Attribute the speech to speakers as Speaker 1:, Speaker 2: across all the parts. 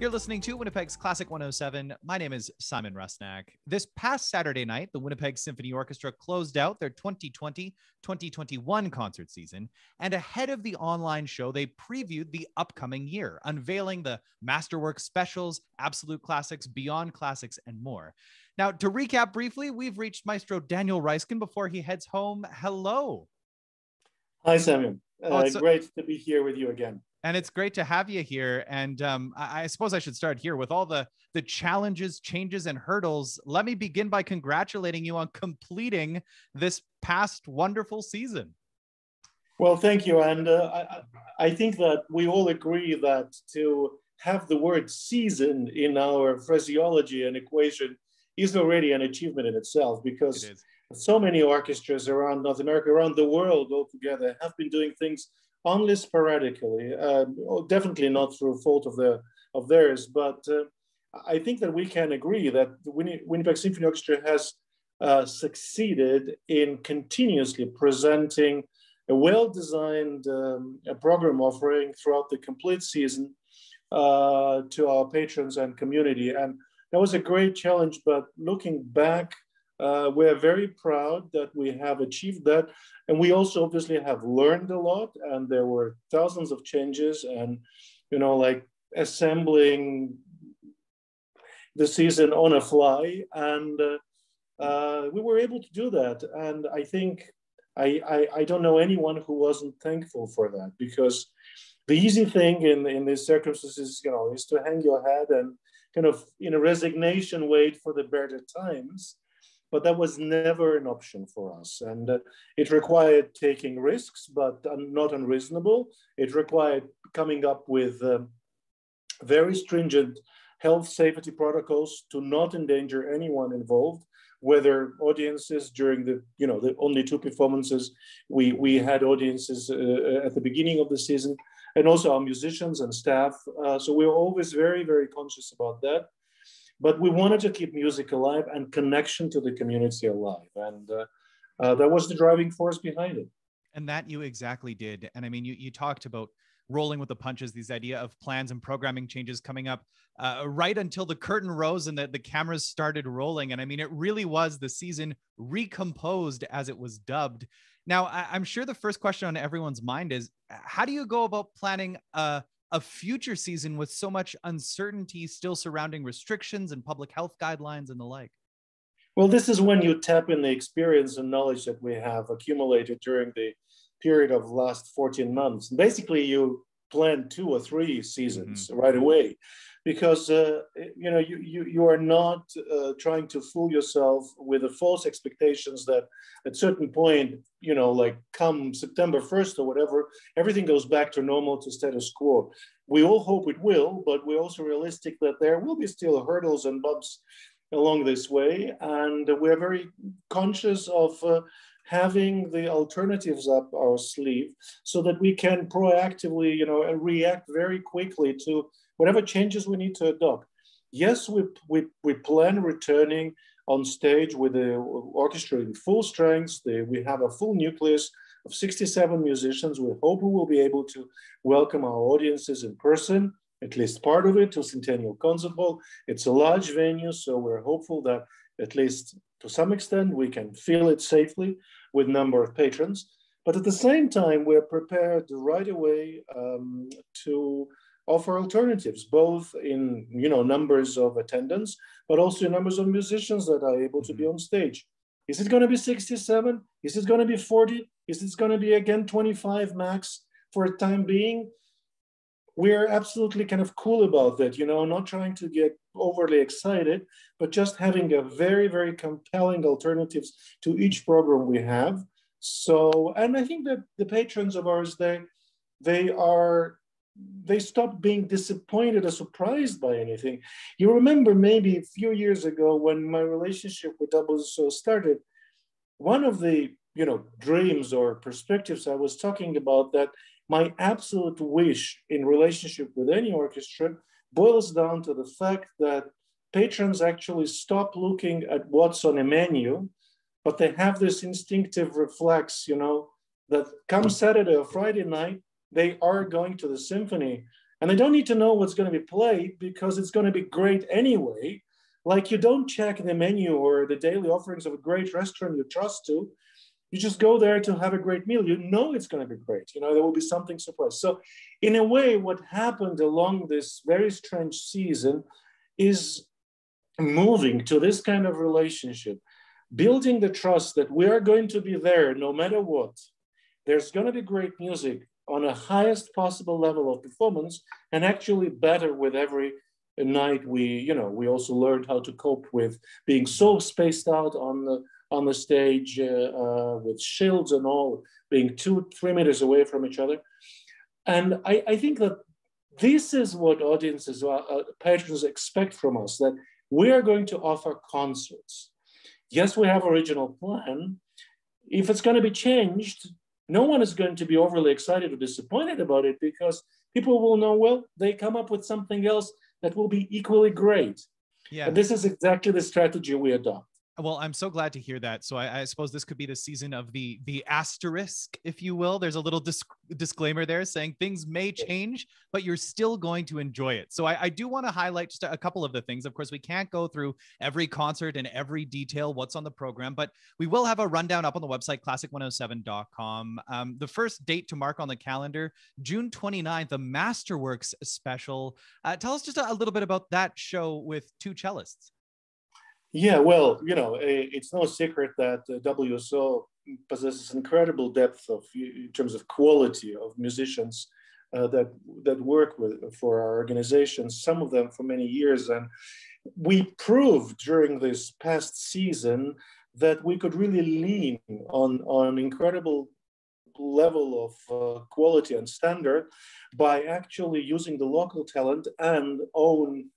Speaker 1: You're listening to Winnipeg's Classic 107. My name is Simon Rusnak. This past Saturday night, the Winnipeg Symphony Orchestra closed out their 2020-2021 concert season, and ahead of the online show, they previewed the upcoming year, unveiling the masterworks specials, absolute classics, beyond classics, and more. Now, to recap briefly, we've reached Maestro Daniel Raiskin before he heads home. Hello.
Speaker 2: Hi, Simeon. Great to be here with you again.
Speaker 1: And it's great to have you here. And I suppose I should start here with all the challenges, changes, and hurdles. Let me begin by congratulating you on completing this past wonderful season.
Speaker 2: Well, thank you. And I think that we all agree that to have the word season in our phraseology and equation is already an achievement in itself, because so many orchestras around North America, around the world altogether, have been doing things only sporadically, definitely not through fault of theirs. But I think that we can agree that the Winnipeg Symphony Orchestra has succeeded in continuously presenting a well-designed program offering throughout the complete season to our patrons and community. And that was a great challenge, but looking back, we're very proud that we have achieved that. And we also obviously have learned a lot, and there were thousands of changes, and, like assembling the season on a fly. And we were able to do that. And I think I don't know anyone who wasn't thankful for that, because the easy thing in these circumstances, is to hang your head and kind of in a resignation wait for the better times. But that was never an option for us. And it required taking risks, but not unreasonable. It required coming up with very stringent health safety protocols to not endanger anyone involved, whether audiences during the only two performances, we had audiences at the beginning of the season, and also our musicians and staff. So we were always very, very conscious about that. But we wanted to keep music alive and connection to the community alive. And that was the driving force behind it.
Speaker 1: And that you exactly did. And I mean, you talked about rolling with the punches, these idea of plans and programming changes coming up right until the curtain rose and the cameras started rolling. And I mean, it really was the season recomposed, as it was dubbed. Now, I'm sure the first question on everyone's mind is, how do you go about planning a future season with so much uncertainty still surrounding restrictions and public health guidelines and the like?
Speaker 2: Well, this is when you tap in the experience and knowledge that we have accumulated during the period of the last 14 months. Basically, you plan 2 or 3 seasons right away, because you are not trying to fool yourself with the false expectations that at certain point, like come September 1st or whatever, everything goes back to normal, to status quo. We all hope it will, but we're also realistic that there will be still hurdles and bumps along this way. And we're very conscious of having the alternatives up our sleeve so that we can proactively, react very quickly to whatever changes we need to adopt. Yes, we plan returning on stage with the orchestra in full strength. We have a full nucleus of 67 musicians. We hope we will be able to welcome our audiences in person, at least part of it, to Centennial Concert Hall. It's a large venue, so we're hopeful that at least to some extent we can fill it safely with a number of patrons. But at the same time, we're prepared right away to offer alternatives, both in numbers of attendance, but also in numbers of musicians that are able to be on stage. Is it going to be 67? Is it going to be 40? Is it going to be again 25 max for a time being? We're absolutely kind of cool about that, not trying to get overly excited, but just having a very, very compelling alternatives to each program we have. So, and I think that the patrons of ours, they stopped being disappointed or surprised by anything. You remember maybe a few years ago when my relationship with WSO started, one of the dreams or perspectives I was talking about, that my absolute wish in relationship with any orchestra boils down to the fact that patrons actually stop looking at what's on a menu, but they have this instinctive reflex, that come Saturday or Friday night, they are going to the symphony And they don't need to know what's going to be played because it's going to be great anyway. Like you don't check the menu or the daily offerings of a great restaurant you trust to. You just go there to have a great meal. You know it's going to be great. You know, there will be something surprise. So in a way, what happened along this very strange season is moving to this kind of relationship, building the trust that we are going to be there no matter what. There's going to be great music on a highest possible level of performance, and actually better with every night. We also learned how to cope with being so spaced out on the stage with shields and all, being 2-3 meters away from each other. And I think that this is what audiences, patrons expect from us, that we are going to offer concerts. Yes, we have original plan. If it's going to be changed, no one is going to be overly excited or disappointed about it, because people will know, well, they come up with something else that will be equally great. Yeah. And this is exactly the strategy we adopt.
Speaker 1: Well, I'm so glad to hear that. So I suppose this could be the season of the asterisk, if you will. There's a little disclaimer there saying things may change, but you're still going to enjoy it. So I do want to highlight just a couple of the things. Of course, we can't go through every concert and every detail, what's on the program, but we will have a rundown up on the website, classic107.com. The first date to mark on the calendar, June 29th, the Masterworks special. Tell us just a little bit about that show with 2 cellists.
Speaker 2: Yeah, well, it's no secret that WSO possesses incredible depth in terms of quality of musicians that work for our organizations, some of them for many years. And we proved during this past season that we could really lean on incredible level of quality and standard by actually using the local talent and own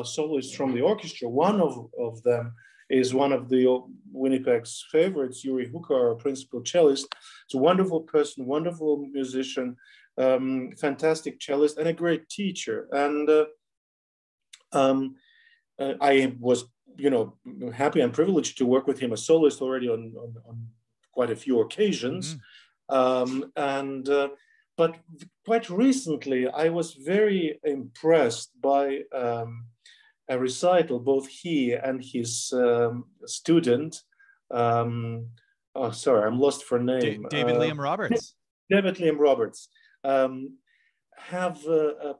Speaker 2: soloists from the orchestra. One of them is one of the Winnipeg's favorites, Yuri Huka, our principal cellist. It's a wonderful person, wonderful musician, fantastic cellist, and a great teacher. And I was, happy and privileged to work with him as soloist already on quite a few occasions. But quite recently, I was very impressed by a recital, both he and his student, I'm lost for name.
Speaker 1: David Liam Roberts.
Speaker 2: David Liam Roberts have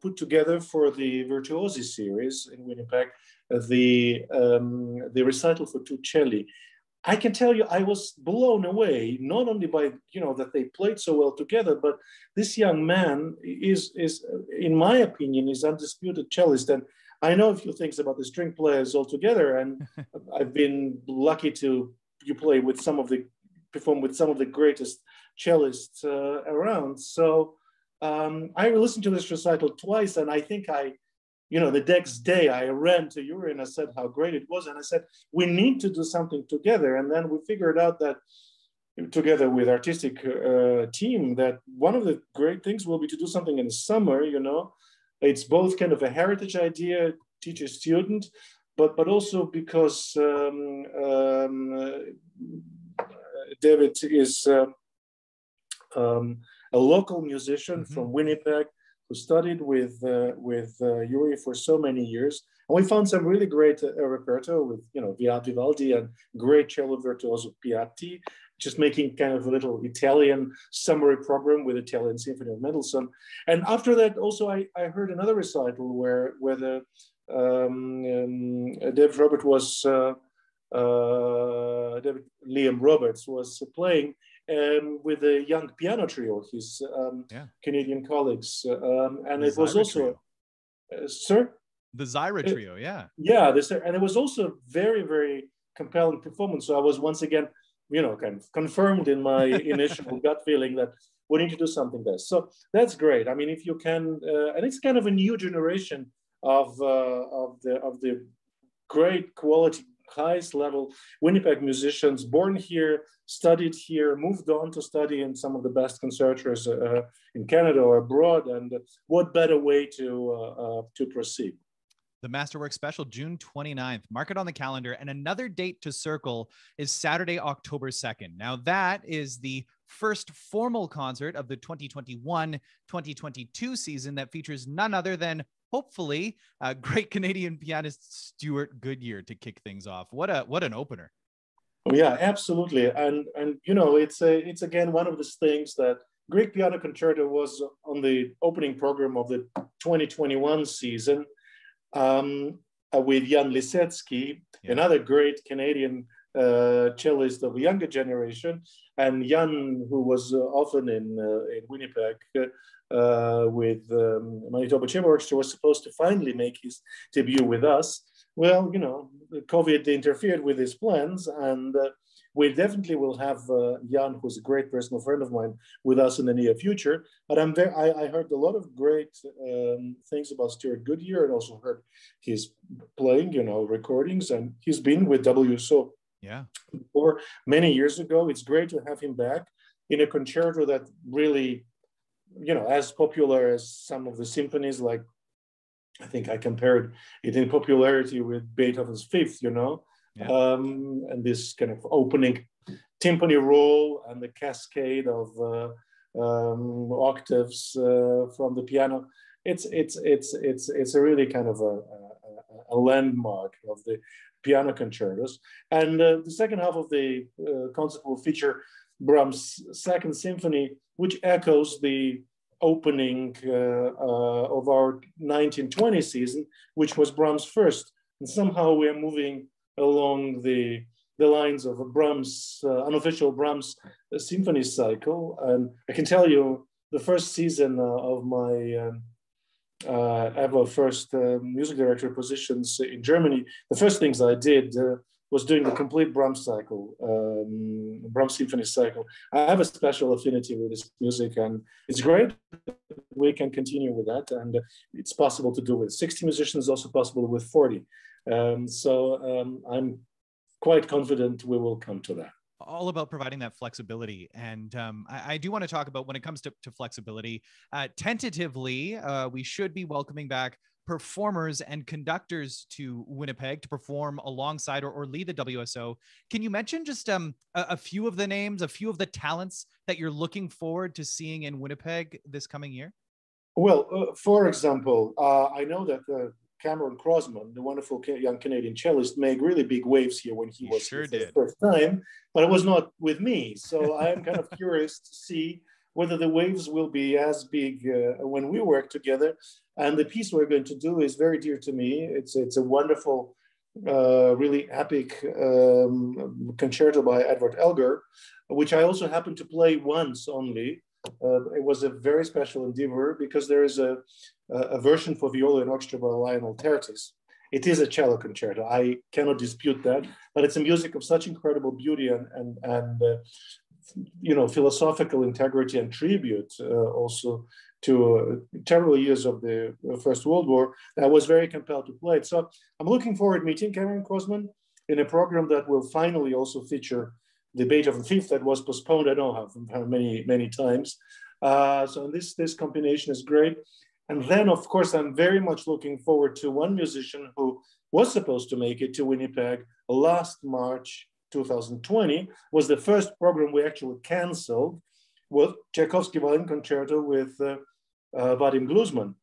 Speaker 2: put together for the Virtuosi series in Winnipeg the recital for 2 celli. I can tell you, I was blown away, not only by, that they played so well together, but this young man is in my opinion, is undisputed cellist. And I know a few things about the string players altogether, and I've been lucky to perform with some of the greatest cellists around. So I listened to this recital twice, and I think the next day I ran to Yuri and I said how great it was. And I said, we need to do something together. And then we figured out that together with artistic team, that one of the great things will be to do something in the summer, It's both kind of a heritage idea, teacher student, but also because David is a local musician from Winnipeg, who studied with Yuri for so many years. And we found some really great repertoire with, Vivaldi and great cello virtuoso Piatti, just making kind of a little Italian summary program with Italian Symphony of Mendelssohn. And after that, also, I heard another recital where the David Liam Roberts was playing with a young piano trio, his Canadian colleagues. And it was also, sir?
Speaker 1: The Zyra trio, yeah.
Speaker 2: Yeah, and it was also a very, very compelling performance. So I was once again, kind of confirmed in my initial gut feeling that we need to do something there. So that's great. I mean, if you can, and it's kind of a new generation of the great quality, highest level Winnipeg musicians, born here, studied here, moved on to study in some of the best conservatories in Canada or abroad. And what better way to proceed?
Speaker 1: The Masterworks special, June 29th. Mark it on the calendar. And another date to circle is Saturday, October 2nd. Now, that is the first formal concert of the 2021-2022 season that features none other than, hopefully, great Canadian pianist Stuart Goodyear to kick things off. What an opener.
Speaker 2: Yeah, absolutely. And you know, it's again one of these things that Greek Piano Concerto was on the opening program of the 2021 season, with Jan Lisetsky, another great Canadian cellist of a younger generation, and Jan, who was often in Winnipeg with Manitoba Chamber Orchestra, was supposed to finally make his debut with us. Well, you know, COVID interfered with his plans, and we definitely will have Jan, who's a great personal friend of mine, with us in the near future. But I heard a lot of great things about Stuart Goodyear, and also heard his playing, you know, recordings, and he's been with WSO before many years ago. It's great to have him back in a concerto that really, you know, as popular as some of the symphonies, like I think I compared it in popularity with Beethoven's Fifth, you know, and this kind of opening timpani roll and the cascade of octaves from the piano. It's a really kind of a landmark of the piano concertos. And the second half of the concert will feature Brahms' Second Symphony, which echoes the opening of our 1920 season, which was Brahms' first. And somehow we are moving along the lines of a Brahms, unofficial Brahms symphony cycle. And I can tell you, the first season of my ever first music director positions in Germany, the first things I did was doing the complete Brahms cycle, Brahms symphony cycle. I have a special affinity with this music, and it's great we can continue with that. And it's possible to do with 60 musicians, also possible with 40. So I'm quite confident we will come to that.
Speaker 1: All about providing that flexibility. And I do want to talk about when it comes to flexibility, tentatively, we should be welcoming back performers and conductors to Winnipeg to perform alongside or lead the WSO. Can you mention just a few of the names, a few of the talents that you're looking forward to seeing in Winnipeg this coming year?
Speaker 2: Well, for example, I know that Cameron Crosman, the wonderful young Canadian cellist, made really big waves here when he was here for the first time, but it was not with me. So I am kind of curious to see whether the waves will be as big when we work together. And the piece we're going to do is very dear to me. It's a wonderful, really epic concerto by Edward Elgar, which I also happened to play once only. It was a very special endeavor because there is a version for viola and orchestra by Lionel Tertis. It is a cello concerto. I cannot dispute that, but it's a music of such incredible beauty and you know, philosophical integrity and tribute also to terrible years of the First World War. I was very compelled to play it. So I'm looking forward to meeting Cameron Crosman in a program that will finally also feature the Beethoven Fifth that was postponed, I don't know how many times. So this combination is great. And then, of course, I'm very much looking forward to one musician who was supposed to make it to Winnipeg last March 2020, was the first program we actually canceled, was Tchaikovsky Violin Concerto with Vadim Gluzman.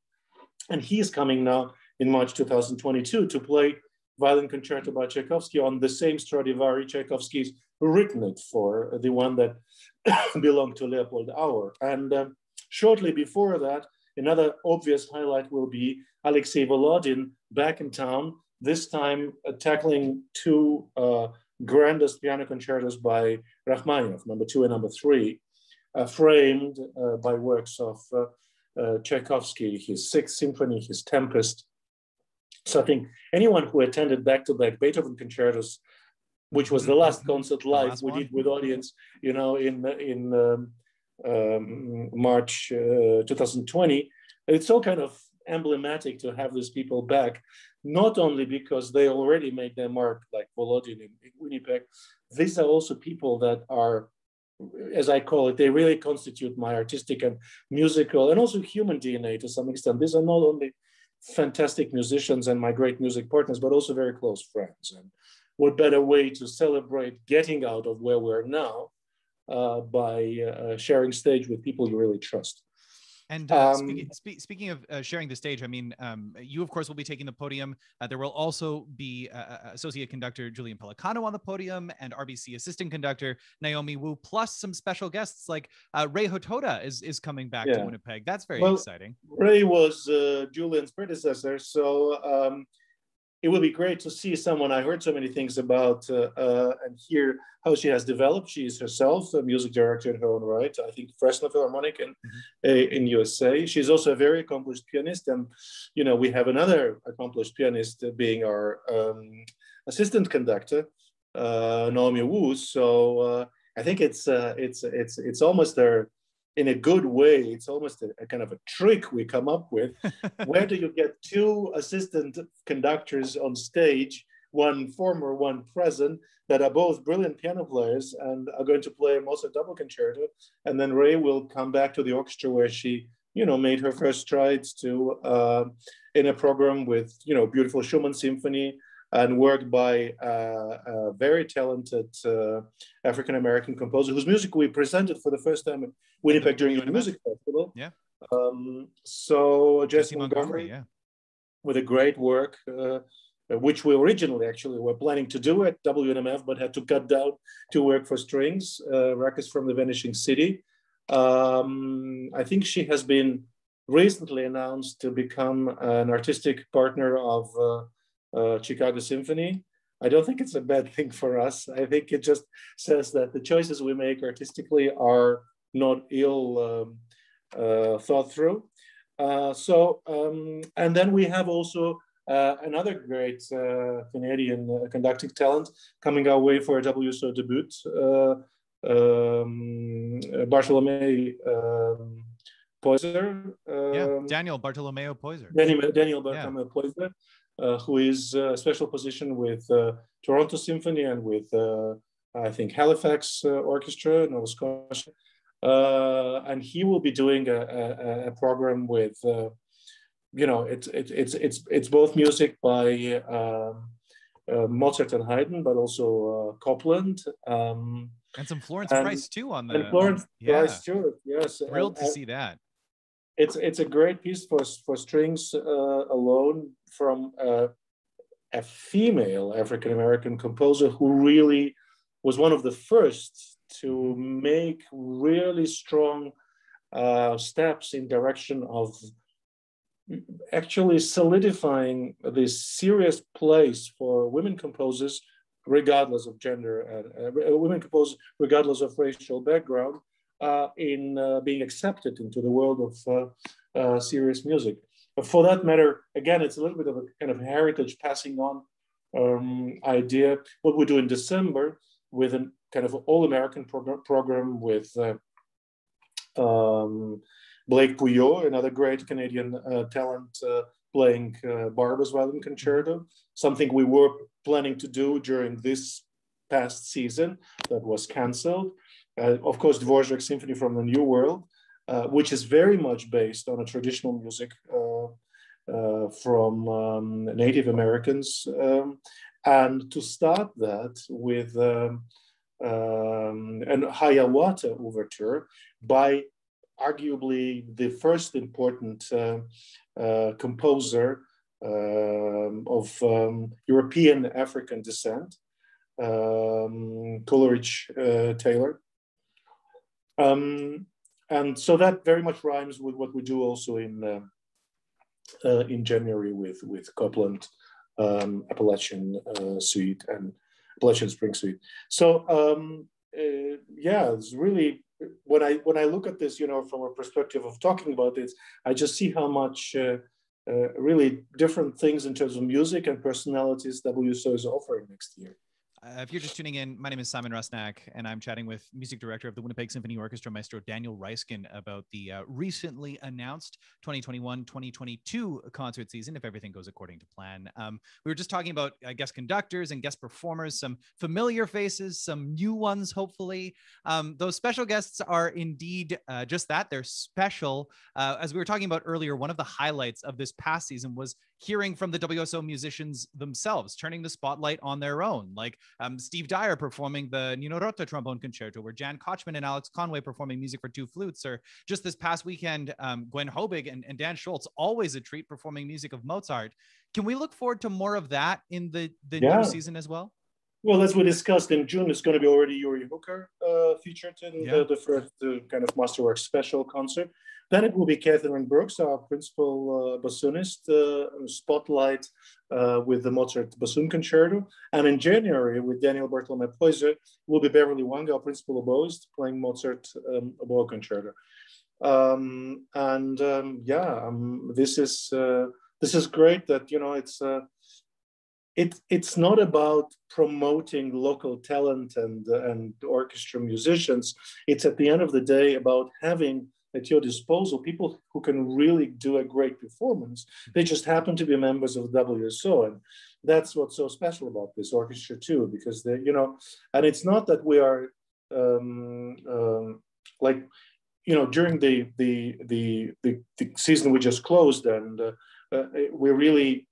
Speaker 2: And he's coming now in March 2022 to play Violin Concerto by Tchaikovsky on the same Stradivari Tchaikovsky's written it for, the one that belonged to Leopold Auer. And shortly before that, another obvious highlight will be Alexei Volodin back in town, this time tackling two grandest piano concertos by Rachmaninoff, number 2 and number 3, framed by works of Tchaikovsky, his Sixth Symphony, his Tempest. So I think anyone who attended back-to-back Beethoven concertos, which was the last concert live we did with audience, you know, in March 2020, it's all kind of emblematic to have these people back, not only because they already made their mark, like Volodin in Winnipeg. These are also people that are, as I call it, they really constitute my artistic and musical and also human DNA to some extent. These are not only fantastic musicians and my great music partners, but also very close friends. And what better way to celebrate getting out of where we're now by sharing stage with people you really trust.
Speaker 1: And speaking of sharing the stage, I mean, you, of course, will be taking the podium. There will also be Associate Conductor Julian Pelicano on the podium and RBC Assistant Conductor Naomi Wu, plus some special guests like Ray Hotoda is coming back to Winnipeg. That's very exciting.
Speaker 2: Ray was Julian's predecessor, so it would be great to see someone I heard so many things about and hear how she has developed. She is herself a music director in her own right, I think Fresno Philharmonic in USA. She's also a very accomplished pianist. And, you know, we have another accomplished pianist being our assistant conductor, Naomi Wu. So I think it's almost in a good way, it's almost a kind of a trick we come up with. Where do you get two assistant conductors on stage, one former, one present, that are both brilliant piano players and are going to play a Mozart double concerto? And then Ray will come back to the orchestra where she, you know, made her first strides to in a program with, you know, beautiful Schumann symphony, and worked by a very talented African-American composer whose music we presented for the first time in Winnipeg during the music festival.
Speaker 1: Yeah.
Speaker 2: So Jesse Montgomery, with a great work, which we originally actually were planning to do at WNMF, but had to cut down to work for strings, records from the Vanishing City. I think she has been recently announced to become an artistic partner of Chicago Symphony. I don't think it's a bad thing for us. I think it just says that the choices we make artistically are not ill thought through. And then we have also another great Canadian conducting talent coming our way for a WSO debut, Bartolome Poyser.
Speaker 1: Daniel Bartolomeo Poyser.
Speaker 2: Daniel Bartolomeo Poyser. Who is a special position with Toronto Symphony and with, I think, Halifax Orchestra, Nova Scotia. And he will be doing a program with, you know, it's both music by Mozart and Haydn, but also Copland.
Speaker 1: And some Florence Price too on the.
Speaker 2: And Florence Price too, yes.
Speaker 1: Thrilled to see that.
Speaker 2: It's a great piece for strings alone from a female African-American composer who really was one of the first to make really strong steps in direction of actually solidifying this serious place for women composers, regardless of gender, women composers regardless of racial background, in being accepted into the world of serious music. But for that matter, again, it's a little bit of a kind of heritage passing on idea. What we do in December with a kind of all-American program with Blake Pouillot, another great Canadian talent, playing Barber's Violin Concerto, something we were planning to do during this past season that was canceled. Of course, Dvorak Symphony from the New World, which is very much based on a traditional music from Native Americans. And to start that with an Hiawatha Overture by arguably the first important composer of European African descent, Coleridge Taylor. And so that very much rhymes with what we do also in January with Copland, Appalachian Suite and Appalachian Spring Suite. So yeah, it's really, when I look at this, you know, from a perspective of talking about this, I just see how much really different things in terms of music and personalities WSO is offering next year.
Speaker 1: If you're just tuning in, my name is Simon Rusnak, and I'm chatting with music director of the Winnipeg Symphony Orchestra, Maestro Daniel Raiskin, about the recently announced 2021-2022 concert season, if everything goes according to plan. We were just talking about guest conductors and guest performers, some familiar faces, some new ones, hopefully. Those special guests are indeed just that. They're special. As we were talking about earlier, one of the highlights of this past season was hearing from the WSO musicians themselves, turning the spotlight on their own, like Steve Dyer performing the Nino Rota trombone concerto, or Jan Kochman and Alex Conway performing music for 2 flutes, or just this past weekend, Gwen Hobig and Dan Schultz, always a treat, performing music of Mozart. Can we look forward to more of that in the new season as well?
Speaker 2: Well, as we discussed, in June, it's going to be already Yuri Hooker featured in the first kind of Masterworks special concert. Then it will be Catherine Brooks, our principal bassoonist, spotlight with the Mozart Bassoon Concerto. And in January, with Daniel Bartolome Poise, will be Beverly Wang, our principal oboist, playing Mozart oboe concerto. This is great that, you know, it's not about promoting local talent and orchestra musicians. It's at the end of the day about having at your disposal people who can really do a great performance. They just happen to be members of the WSO, and that's what's so special about this orchestra too, because they, you know, and it's not that we are like, you know, during the season we just closed, and we really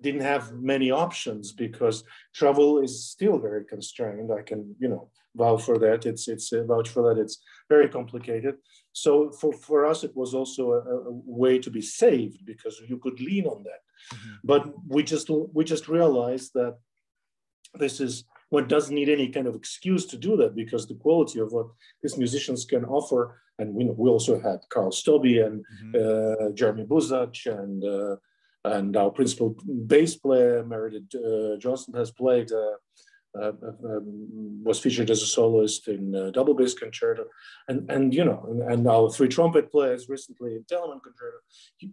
Speaker 2: didn't have many options because travel is still very constrained. I can, you know, vouch for that. It's very complicated. So for us, it was also a way to be saved because you could lean on that. Mm-hmm. But we just realized that this is one doesn't need any kind of excuse to do that, because the quality of what these musicians can offer, and we also had Carl Stobbe and Jeremy Buzach and our principal bass player, Meredith Johnson, has played, was featured as a soloist in double bass concerto, and you know, and our 3 trumpet players recently in Telemann concerto.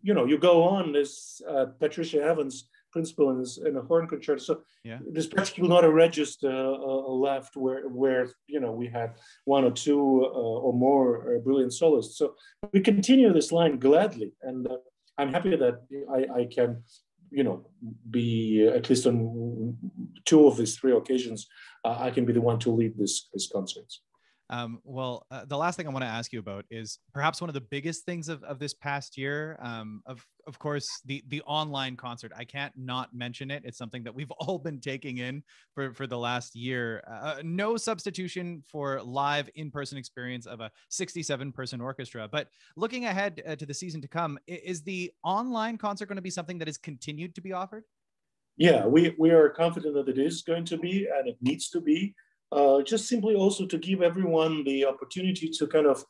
Speaker 2: You know, you go on. There's Patricia Evans, principal in a horn concerto. So there's practically not a register left where you know we had 1 or 2 or more brilliant soloists. So we continue this line gladly, and I'm happy that I can, you know, be at least on 2 of these 3 occasions, I can be the one to lead this concerts.
Speaker 1: The last thing I want to ask you about is perhaps one of the biggest things of this past year. Of course, the online concert. I can't not mention it. It's something that we've all been taking in for the last year. No substitution for live in-person experience of a 67-person orchestra. But looking ahead to the season to come, is the online concert going to be something that is continued to be offered?
Speaker 2: Yeah, we are confident that it is going to be, and it needs to be. Just simply also to give everyone the opportunity to kind of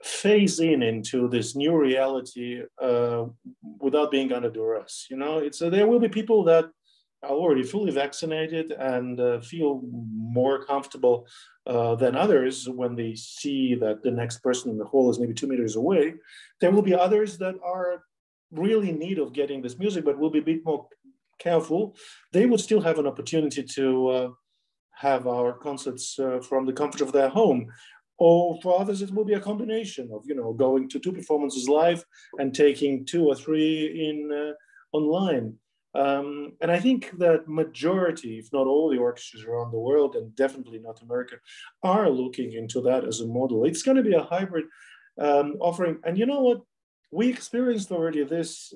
Speaker 2: phase into this new reality without being under duress. You know, there will be people that are already fully vaccinated and feel more comfortable than others when they see that the next person in the hall is maybe 2 meters away. There will be others that are really in need of getting this music, but will be a bit more careful. They would still have an opportunity to have our concerts from the comfort of their home. Or for others, it will be a combination of, you know, going to 2 performances live and taking 2 or 3 in online. And I think that majority, if not all the orchestras around the world, and definitely North America, are looking into that as a model. It's going to be a hybrid offering. And you know what? We experienced already this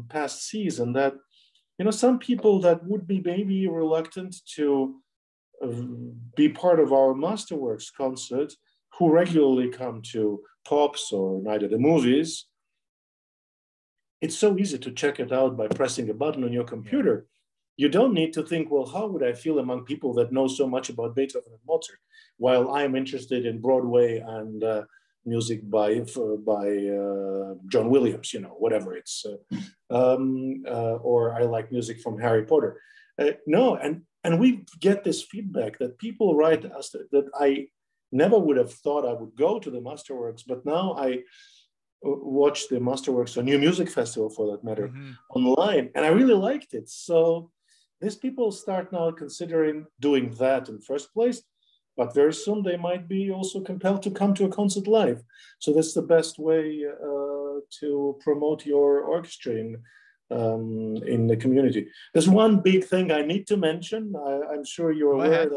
Speaker 2: past season that, you know, some people that would be maybe reluctant to be part of our Masterworks concert, who regularly come to Pops or Night at the Movies, it's so easy to check it out by pressing a button on your computer. You don't need to think, well, how would I feel among people that know so much about Beethoven and Mozart, while I'm interested in Broadway and music by John Williams, you know, whatever it's, or I like music from Harry Potter. No, and we get this feedback that people write us that I never would have thought I would go to the Masterworks, but now I watch the Masterworks, a New Music Festival for that matter, online, and I really liked it. So these people start now considering doing that in first place, but very soon they might be also compelled to come to a concert live. So that's the best way to promote your orchestra in the community. There's one big thing I need to mention. I'm sure you're aware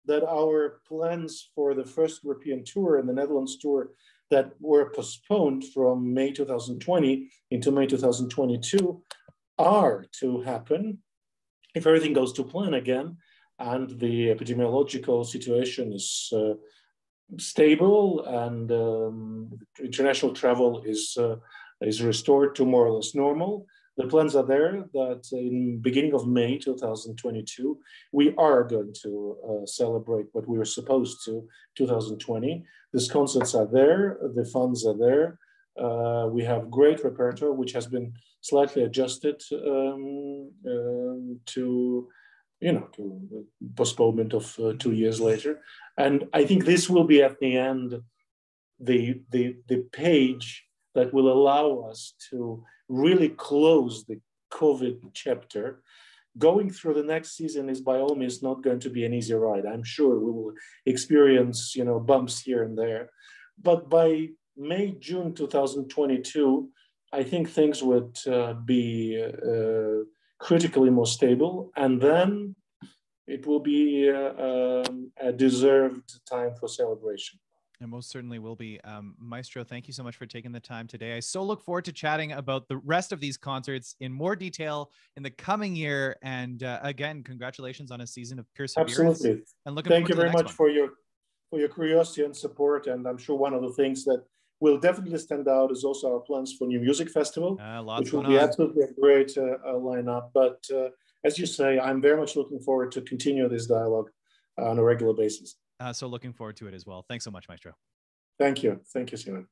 Speaker 2: that our plans for the first European tour and the Netherlands tour that were postponed from May 2020 into May 2022 are to happen if everything goes to plan again. and the epidemiological situation is stable, and international travel is restored to more or less normal. The plans are there that in beginning of May 2022, we are going to celebrate what we were supposed to 2020. These concerts are there, the funds are there. We have great repertoire, which has been slightly adjusted to postponement of 2 years later. And I think this will be at the end the page that will allow us to really close the COVID chapter. Going through the next season is by all means not going to be an easy ride. I'm sure we will experience, bumps here and there. But by May, June 2022, I think things would be critically more stable. And then it will be a deserved time for celebration.
Speaker 1: It most certainly will be. Maestro, thank you so much for taking the time today. I so look forward to chatting about the rest of these concerts in more detail in the coming year. And again, congratulations on a season of perseverance.
Speaker 2: Absolutely.
Speaker 1: And looking
Speaker 2: Thank you
Speaker 1: forward to
Speaker 2: very much for your curiosity and support. And I'm sure one of the things that will definitely stand out is also our plans for New Music Festival, which will be absolutely a great lineup. But as you say, I'm very much looking forward to continue this dialogue on a regular basis.
Speaker 1: So looking forward to it as well. Thanks so much, Maestro.
Speaker 2: Thank you. Thank you, Simeon.